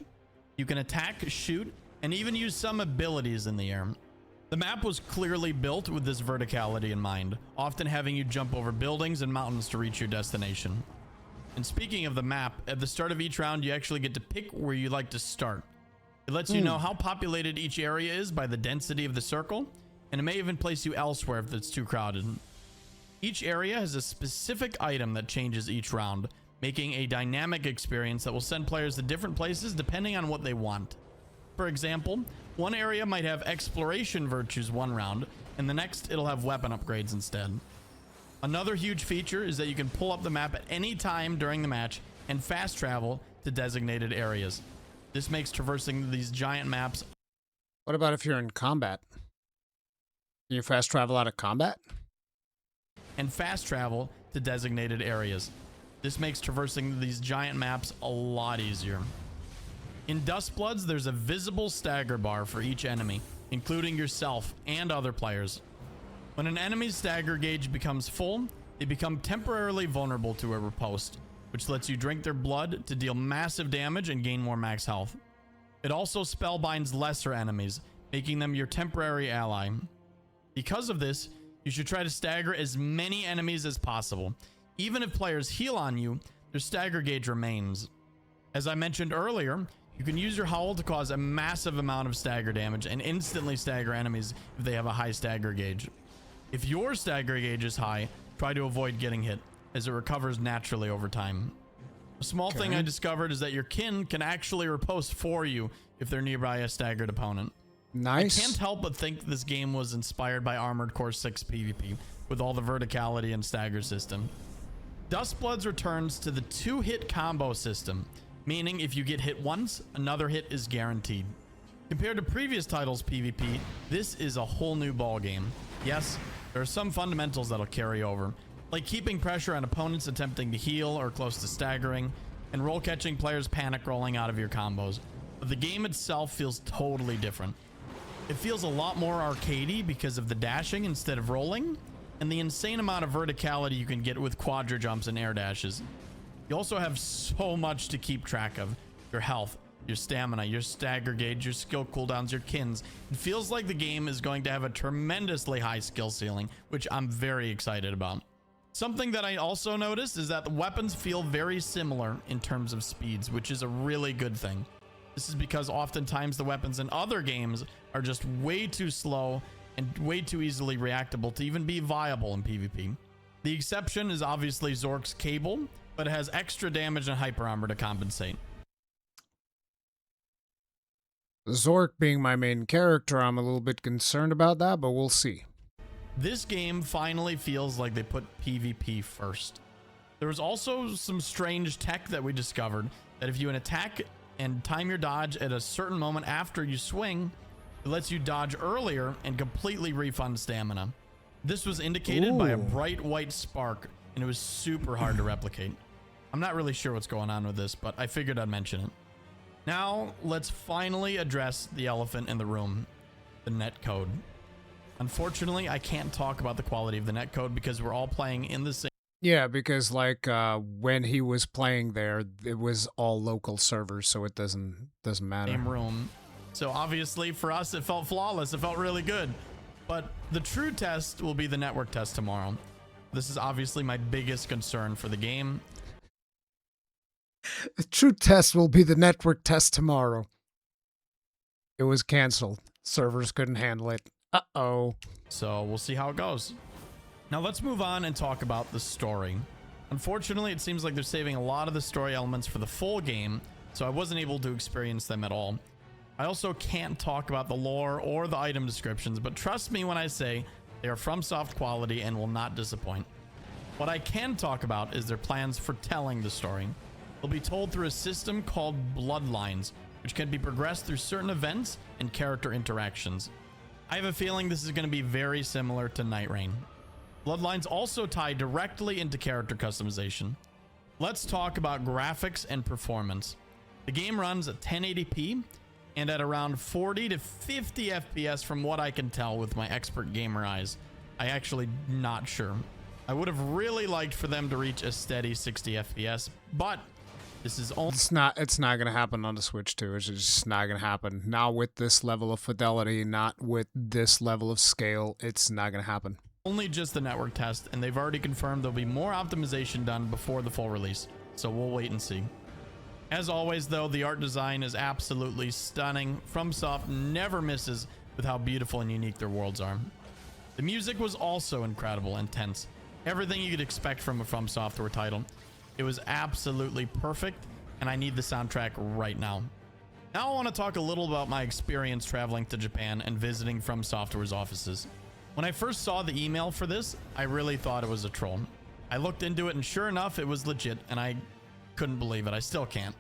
You can attack, shoot, and even use some abilities in the air. The map was clearly built with this verticality in mind, often having you jump over buildings and mountains to reach your destination. And speaking of the map, at the start of each round, you actually get to pick where you'd like to start. It lets you know how populated each area is by the density of the circle, and it may even place you elsewhere if it's too crowded. Each area has a specific item that changes each round, making a dynamic experience that will send players to different places depending on what they want. For example, one area might have exploration virtues one round, and the next it'll have weapon upgrades instead. Another huge feature is that you can pull up the map at any time during the match and fast travel to designated areas. This makes traversing these giant maps. What about if you're in combat? Can you fast travel out of combat? And fast travel to designated areas. This makes traversing these giant maps a lot easier. In Duskbloods, there's a visible stagger bar for each enemy, including yourself and other players. When an enemy's stagger gauge becomes full, they become temporarily vulnerable to a riposte, which lets you drink their blood to deal massive damage and gain more max health. It also spellbinds lesser enemies, making them your temporary ally. Because of this, you should try to stagger as many enemies as possible. Even if players heal on you, their stagger gauge remains. As I mentioned earlier, you can use your howl to cause a massive amount of stagger damage and instantly stagger enemies if they have a high stagger gauge. If your stagger gauge is high, try to avoid getting hit, as it recovers naturally over time. A small thing I discovered is that your kin can actually riposte for you if they're nearby a staggered opponent. Nice. I can't help but think this game was inspired by Armored Core 6 PvP, with all the verticality and stagger system. Duskbloods returns to the 2-hit combo system, meaning if you get hit once, another hit is guaranteed. Compared to previous titles PvP, this is a whole new ballgame. Yes, there are some fundamentals that'll carry over, like keeping pressure on opponents attempting to heal or close to staggering, and roll catching players panic rolling out of your combos. But the game itself feels totally different. It feels a lot more arcadey because of the dashing instead of rolling, and the insane amount of verticality you can get with quadra jumps and air dashes. You also have so much to keep track of. Your health, your stamina, your stagger gauge, your skill cooldowns, your kins. It feels like the game is going to have a tremendously high skill ceiling, which I'm very excited about. Something that I also noticed is that the weapons feel very similar in terms of speeds, which is a really good thing. This is because oftentimes the weapons in other games are just way too slow and way too easily reactable to even be viable in PvP. The exception is obviously Zork's Cable, but it has extra damage and hyper armor to compensate. Zork being my main character, I'm a little bit concerned about that, but we'll see. This game finally feels like they put PvP first. There was also some strange tech that we discovered, that if you attack and time your dodge at a certain moment after you swing, it lets you dodge earlier and completely refund stamina. This was indicated by a bright white spark, and it was super hard to replicate. I'm not really sure what's going on with this, but I figured I'd mention it. Now, let's finally address the elephant in the room, the netcode. Unfortunately, I can't talk about the quality of the netcode because we're all playing in the same... Yeah, because like when he was playing there, it was all local servers, so it doesn't matter. Same room. So obviously for us, it felt flawless. It felt really good. But the true test will be the network test tomorrow. This is obviously my biggest concern for the game. The true test will be the network test tomorrow. It was canceled. Servers couldn't handle it. Uh-oh. So we'll see how it goes. Now let's move on and talk about the story. Unfortunately, it seems like they're saving a lot of the story elements for the full game, so I wasn't able to experience them at all. I also can't talk about the lore or the item descriptions, but trust me when I say they are FromSoft quality and will not disappoint. What I can talk about is their plans for telling the story. They'll be told through a system called Bloodlines, which can be progressed through certain events and character interactions. I have a feeling this is going to be very similar to Night Rain. Bloodlines also tie directly into character customization. Let's talk about graphics and performance. The game runs at 1080p and at around 40 to 50 FPS from what I can tell with my expert gamer eyes. I actually not sure. I would have really liked for them to reach a steady 60 FPS, but this is only... It's not going to happen on the Switch 2. It's just not going to happen. Not with this level of fidelity, not with this level of scale. It's not going to happen. Only just the network test, and they've already confirmed there'll be more optimization done before the full release, so we'll wait and see. As always, though, the art design is absolutely stunning. FromSoft never misses with how beautiful and unique their worlds are. The music was also incredible and tense. Everything you could expect from a From Software title. It was absolutely perfect, and I need the soundtrack right now. Now I want to talk a little about my experience traveling to Japan and visiting From Software's offices. When I first saw the email for this, I really thought it was a troll. I looked into it, and sure enough, it was legit, and I couldn't believe it. I still can't.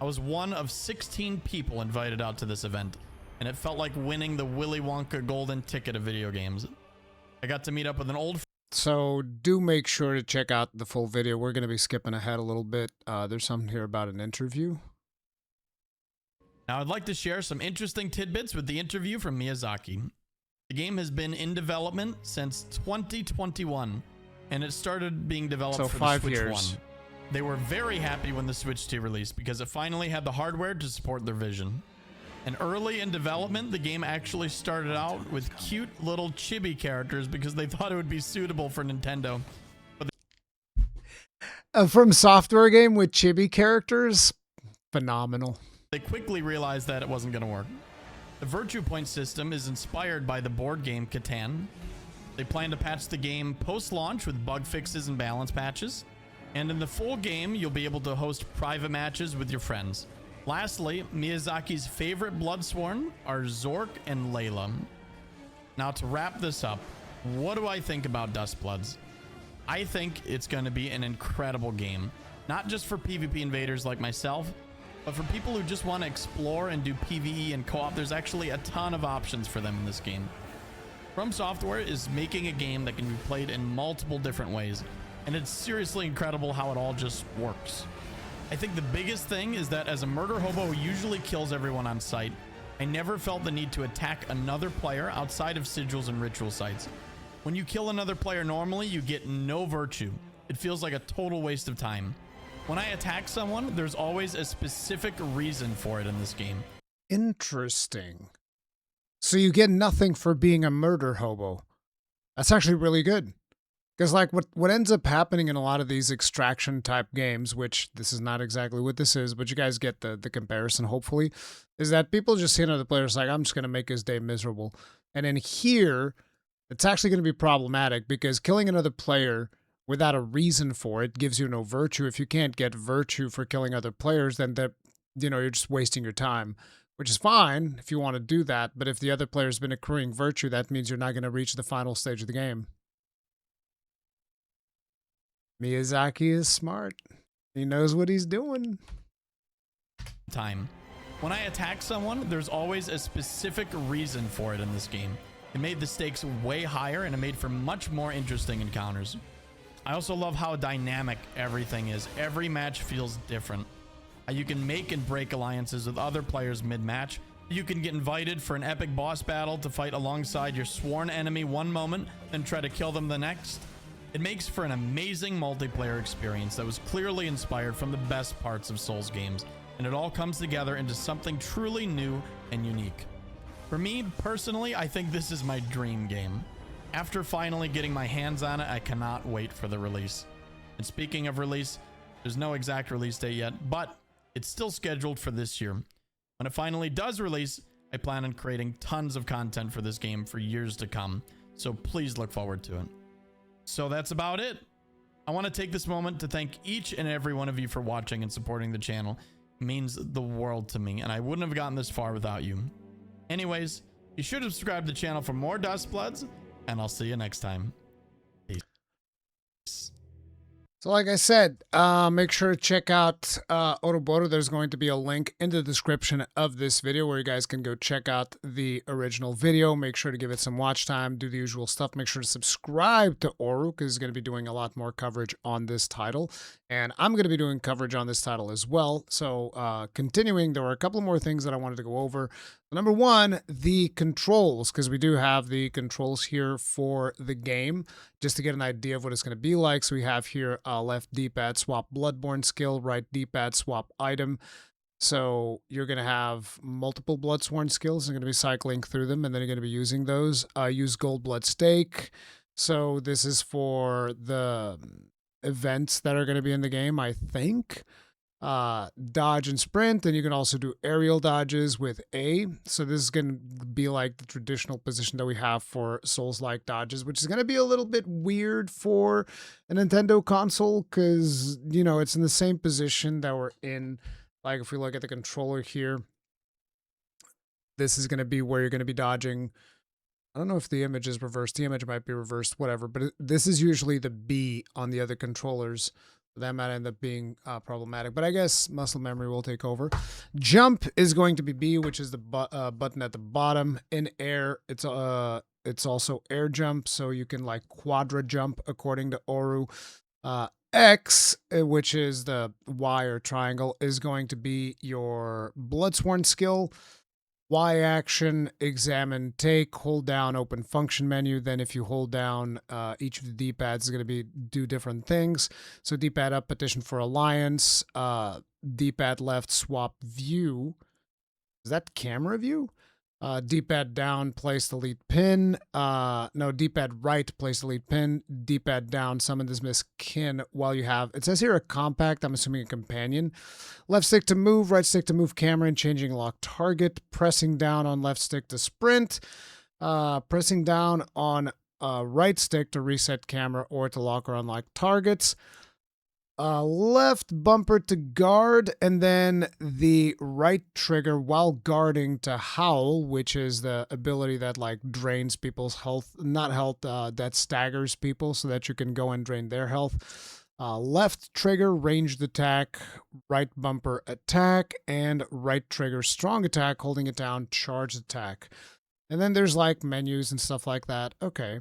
I was one of 16 people invited out to this event, and it felt like winning the Willy Wonka golden ticket of video games. I got to meet up with an old... So do make sure to check out the full video. We're going to be skipping ahead a little bit. There's something here about an interview. Now, I'd like to share some interesting tidbits with the interview from Miyazaki. The game has been in development since 2021, and it started being developed So for the 5 Switch years. 1. They were very happy when the Switch 2 released because it finally had the hardware to support their vision. And early in development, the game actually started out with cute little chibi characters because they thought it would be suitable for Nintendo. From software game with chibi characters, phenomenal. They quickly realized that it wasn't going to work. The Virtue Point system is inspired by the board game Catan. They plan to patch the game post-launch with bug fixes and balance patches. And in the full game, you'll be able to host private matches with your friends. Lastly, Miyazaki's favorite Bloodsworn are Zork and Layla. Now, to wrap this up, what do I think about Duskbloods? I think it's going to be an incredible game. Not just for PvP invaders like myself, but for people who just want to explore and do PvE and co-op. There's actually a ton of options for them in this game. From Software is making a game that can be played in multiple different ways, and it's seriously incredible how it all just works. I think the biggest thing is that as a murder hobo who usually kills everyone on sight, I never felt the need to attack another player outside of sigils and ritual sites. When you kill another player normally, you get no virtue. It feels like a total waste of time. When I attack someone, there's always a specific reason for it in this game. Interesting. So you get nothing for being a murder hobo. That's actually really good. Because like what ends up happening in a lot of these extraction type games, which this is not exactly what this is, but you guys get the comparison hopefully, is that people just see another player, it's like, I'm just going to make his day miserable. And in here, it's actually going to be problematic because killing another player without a reason for it gives you no virtue. If you can't get virtue for killing other players, then you're just wasting your time, which is fine if you want to do that. But if the other player's been accruing virtue, that means you're not going to reach the final stage of the game. Miyazaki is smart. He knows what he's doing. Time. When I attack someone, there's always a specific reason for it in this game. It made the stakes way higher and it made for much more interesting encounters. I also love how dynamic everything is. Every match feels different. You can make and break alliances with other players mid-match. You can get invited for an epic boss battle to fight alongside your sworn enemy one moment, then try to kill them the next. It makes for an amazing multiplayer experience that was clearly inspired from the best parts of Souls games, and it all comes together into something truly new and unique. For me, personally, I think this is my dream game. After finally getting my hands on it, I cannot wait for the release. And speaking of release, there's no exact release date yet, but it's still scheduled for this year. When it finally does release, I plan on creating tons of content for this game for years to come, so please look forward to it. So that's about it. I want to take this moment to thank each and every one of you for watching and supporting the channel. It means the world to me, and I wouldn't have gotten this far without you. Anyways, be sure to subscribe to the channel for more Duskbloods, and I'll see you next time. Peace. So like I said, make sure to check out Oroboro. There's going to be a link in the description of this video where you guys can go check out the original video. Make sure to give it some watch time, do the usual stuff. Make sure to subscribe to Oru because he's going to be doing a lot more coverage on this title. And I'm going to be doing coverage on this title as well. So continuing, there were a couple more things that I wanted to go over. Number one, the controls, because we do have the controls here for the game, just to get an idea of what it's going to be like. So we have here left D-pad swap Bloodborne skill, right D-pad swap item. So you're going to have multiple Bloodsworn skills. You're going to be cycling through them, and then you're going to be using those. Use Gold Blood Stake. So this is for the events that are going to be in the game, I think. Dodge and sprint, and you can also do aerial dodges with A. So this is going to be like the traditional position that we have for Souls-like dodges, which is going to be a little bit weird for a Nintendo console because, you know, it's in the same position that we're in. Like if we look at the controller here, this is going to be where you're going to be dodging. I don't know if the image is reversed. The image might be reversed, whatever. But this is usually the B on the other controllers. That might end up being problematic, but I guess muscle memory will take over. Jump is going to be B, which is the button at the bottom. In air, it's also air jump, so you can like quadra jump according to Oru. X, which is the Y or triangle, is going to be your Bloodsworn skill. Y action, examine, take, hold down, open function menu. Then if you hold down, each of the D-pads is going to do different things. So D-pad up, petition for alliance. D-pad left, swap view. Is that camera view? D-pad down, place delete pin. No, D-pad right, place delete pin. D-pad down, summon dismiss kin while you have, it says here a compact, I'm assuming a companion. Left stick to move, right stick to move camera and changing lock target. Pressing down on left stick to sprint. Pressing down on right stick to reset camera or to lock or unlock targets. Left bumper to guard, and then the right trigger while guarding to howl, which is the ability that like drains people's health, not health, that staggers people so that you can go and drain their health. Left trigger ranged attack, right bumper attack, and right trigger strong attack, holding it down, charge attack. And then there's like menus and stuff like that. Okay.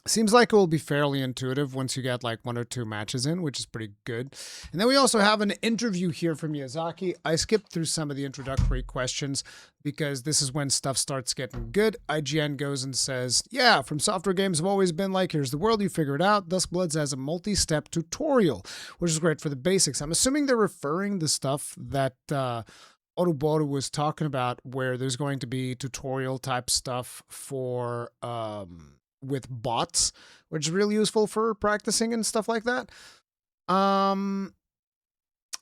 Seems like it will be fairly intuitive once you get like 1 or 2 matches in, which is pretty good. And then we also have an interview here from Miyazaki. I skipped through some of the introductory questions because this is when stuff starts getting good. IGN goes and says, yeah, From Software games have always been like, here's the world, you figure it out. Duskbloods has a multi-step tutorial, which is great for the basics. I'm assuming they're referring to stuff that Oroboro was talking about, where there's going to be tutorial type stuff for with bots, which is really useful for practicing and stuff like that.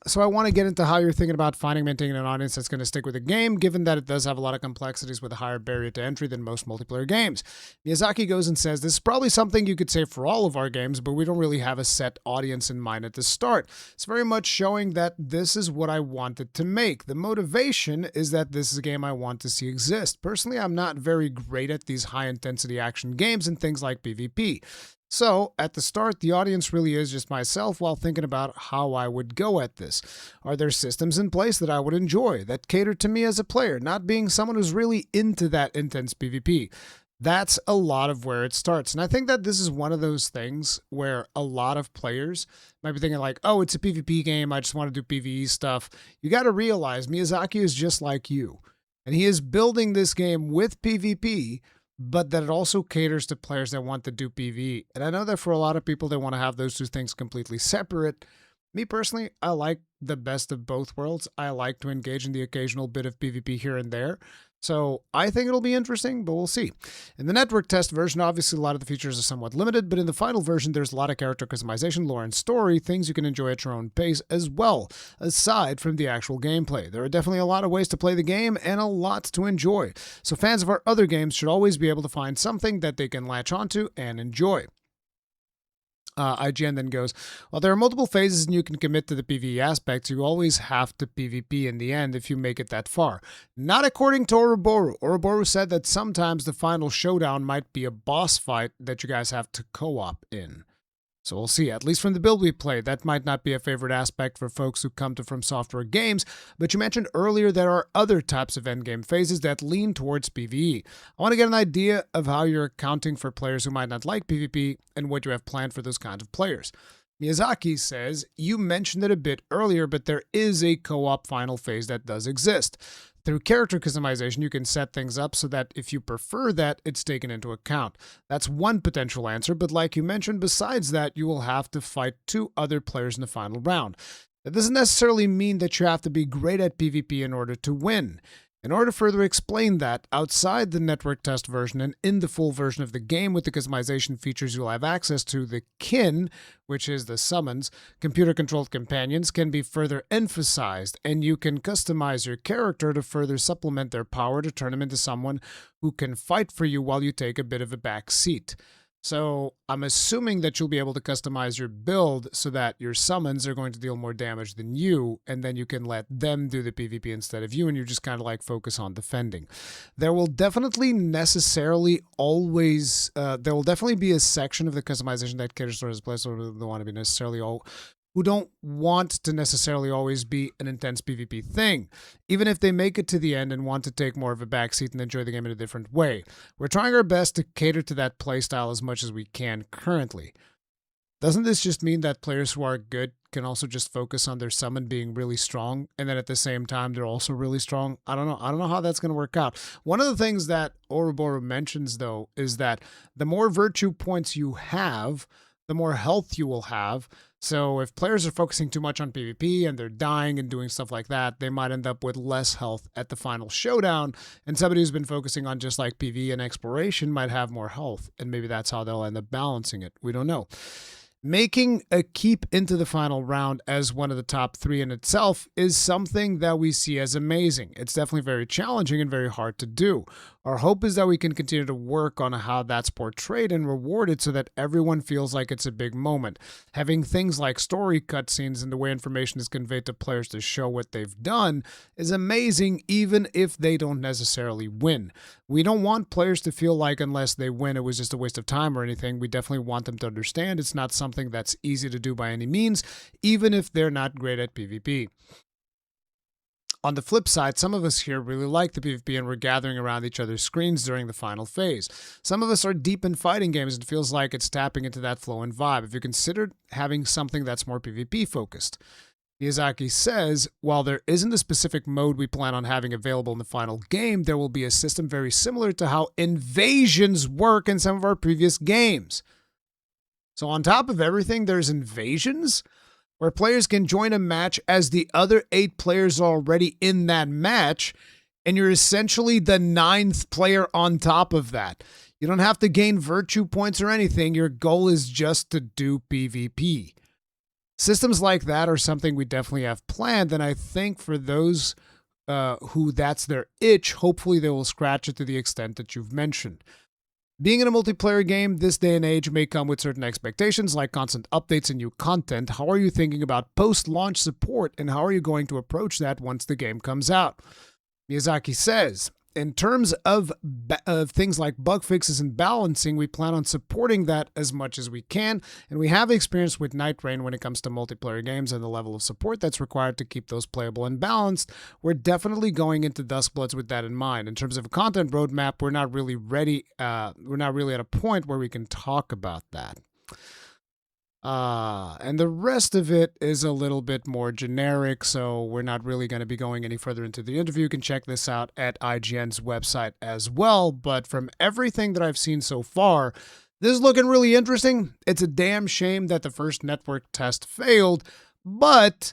So I want to get into how you're thinking about finding, maintaining an audience that's going to stick with the game, given that it does have a lot of complexities with a higher barrier to entry than most multiplayer games. Miyazaki goes and says, this is probably something you could say for all of our games, but we don't really have a set audience in mind at the start. It's very much showing that this is what I wanted to make. The motivation is that this is a game I want to see exist. Personally, I'm not very great at these high-intensity action games and things like PvP. So, at the start, the audience really is just myself while thinking about how I would go at this. Are there systems in place that I would enjoy, that cater to me as a player, not being someone who's really into that intense PvP? That's a lot of where it starts. And I think that this is one of those things where a lot of players might be thinking like, oh, it's a PvP game, I just want to do PvE stuff. You got to realize Miyazaki is just like you. And he is building this game with PvP, but that it also caters to players that want to do PvE. And I know that for a lot of people, they want to have those two things completely separate. Me personally, I like the best of both worlds. I like to engage in the occasional bit of PvP here and there. So I think it'll be interesting, but we'll see. In the network test version, obviously a lot of the features are somewhat limited, but in the final version, there's a lot of character customization, lore, and story, things you can enjoy at your own pace as well, aside from the actual gameplay. There are definitely a lot of ways to play the game and a lot to enjoy. So fans of our other games should always be able to find something that they can latch onto and enjoy. IGN then goes, while there are multiple phases and you can commit to the PvE aspects, you always have to PvP in the end if you make it that far. Not according to Oroboro. Oroboro said that sometimes the final showdown might be a boss fight that you guys have to co-op in. So we'll see. At least from the build we played, that might not be a favorite aspect for folks who come to From Software games, but you mentioned earlier there are other types of endgame phases that lean towards PvE. I want to get an idea of how you're accounting for players who might not like PvP and what you have planned for those kinds of players. Miyazaki says, you mentioned it a bit earlier, but there is a co-op final phase that does exist. Through character customization, you can set things up so that if you prefer that, it's taken into account. That's one potential answer, but like you mentioned, besides that, you will have to fight 2 other players in the final round. That doesn't necessarily mean that you have to be great at PvP in order to win. In order to further explain that, outside the network test version and in the full version of the game with the customization features, you'll have access to the kin, which is the summons. Computer-controlled companions can be further emphasized, and you can customize your character to further supplement their power to turn them into someone who can fight for you while you take a bit of a back seat. So I'm assuming that you'll be able to customize your build so that your summons are going to deal more damage than you, and then you can let them do the PvP instead of you, and you just kind of like focus on defending. There will definitely be a section of the customization that caters towards players who don't want to be necessarily who don't want to necessarily always be an intense PvP thing, even if they make it to the end and want to take more of a backseat and enjoy the game in a different way. We're trying our best to cater to that playstyle as much as we can currently. Doesn't this just mean that players who are good can also just focus on their summon being really strong, and then at the same time they're also really strong? I don't know. I don't know how that's going to work out. One of the things that Oroboro mentions, though, is that the more virtue points you have, the more health you will have. So if players are focusing too much on PvP and they're dying and doing stuff like that, they might end up with less health at the final showdown. And somebody who's been focusing on just like PvE and exploration might have more health. And maybe that's how they'll end up balancing it. We don't know. Making a keep into the final round as one of the top 3 in itself is something that we see as amazing. It's definitely very challenging and very hard to do. Our hope is that we can continue to work on how that's portrayed and rewarded so that everyone feels like it's a big moment. Having things like story cutscenes and the way information is conveyed to players to show what they've done is amazing, even if they don't necessarily win. We don't want players to feel like unless they win it was just a waste of time or anything. We definitely want them to understand it's not something that's easy to do by any means, even if they're not great at PvP. On the flip side, some of us here really like the PvP and we're gathering around each other's screens during the final phase. Some of us are deep in fighting games and it feels like it's tapping into that flow and vibe. If you consider having something that's more PvP focused. Miyazaki says, while there isn't a specific mode we plan on having available in the final game, there will be a system very similar to how invasions work in some of our previous games. So on top of everything, there's invasions, where players can join a match as the other 8 players are already in that match, and you're essentially the 9th player on top of that. You don't have to gain virtue points or anything. Your goal is just to do PvP. Systems like that are something we definitely have planned, and I think for those who that's their itch, hopefully they will scratch it to the extent that you've mentioned. Being in a multiplayer game this day and age may come with certain expectations like constant updates and new content. How are you thinking about post-launch support and how are you going to approach that once the game comes out? Miyazaki says, in terms of things like bug fixes and balancing, we plan on supporting that as much as we can, and we have experience with Night Rain when it comes to multiplayer games and the level of support that's required to keep those playable and balanced. We're definitely going into Duskbloods with that in mind. In terms of a content roadmap, we're not really ready. We're not really at a point where we can talk about that. And the rest of it is a little bit more generic, so we're not really going to be going any further into the interview. You can check this out at IGN's website as well, but from everything that I've seen so far, this is looking really interesting. It's a damn shame that the first network test failed, but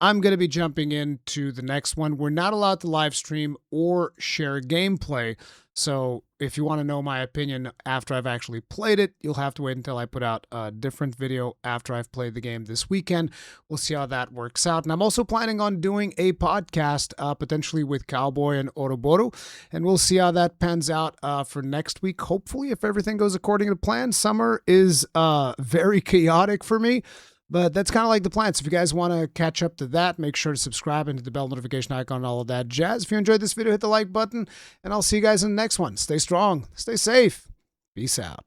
I'm going to be jumping into the next one. We're not allowed to live stream or share gameplay, so if you want to know my opinion after I've actually played it, you'll have to wait until I put out a different video after I've played the game this weekend. We'll see how that works out. And I'm also planning on doing a podcast potentially with Cowboy and Oroboro, and we'll see how that pans out for next week. Hopefully, if everything goes according to plan. Summer is very chaotic for me, but that's kind of like the plan. So if you guys want to catch up to that, make sure to subscribe and hit the bell notification icon and all of that jazz. If you enjoyed this video, hit the like button, and I'll see you guys in the next one. Stay strong, stay safe, peace out.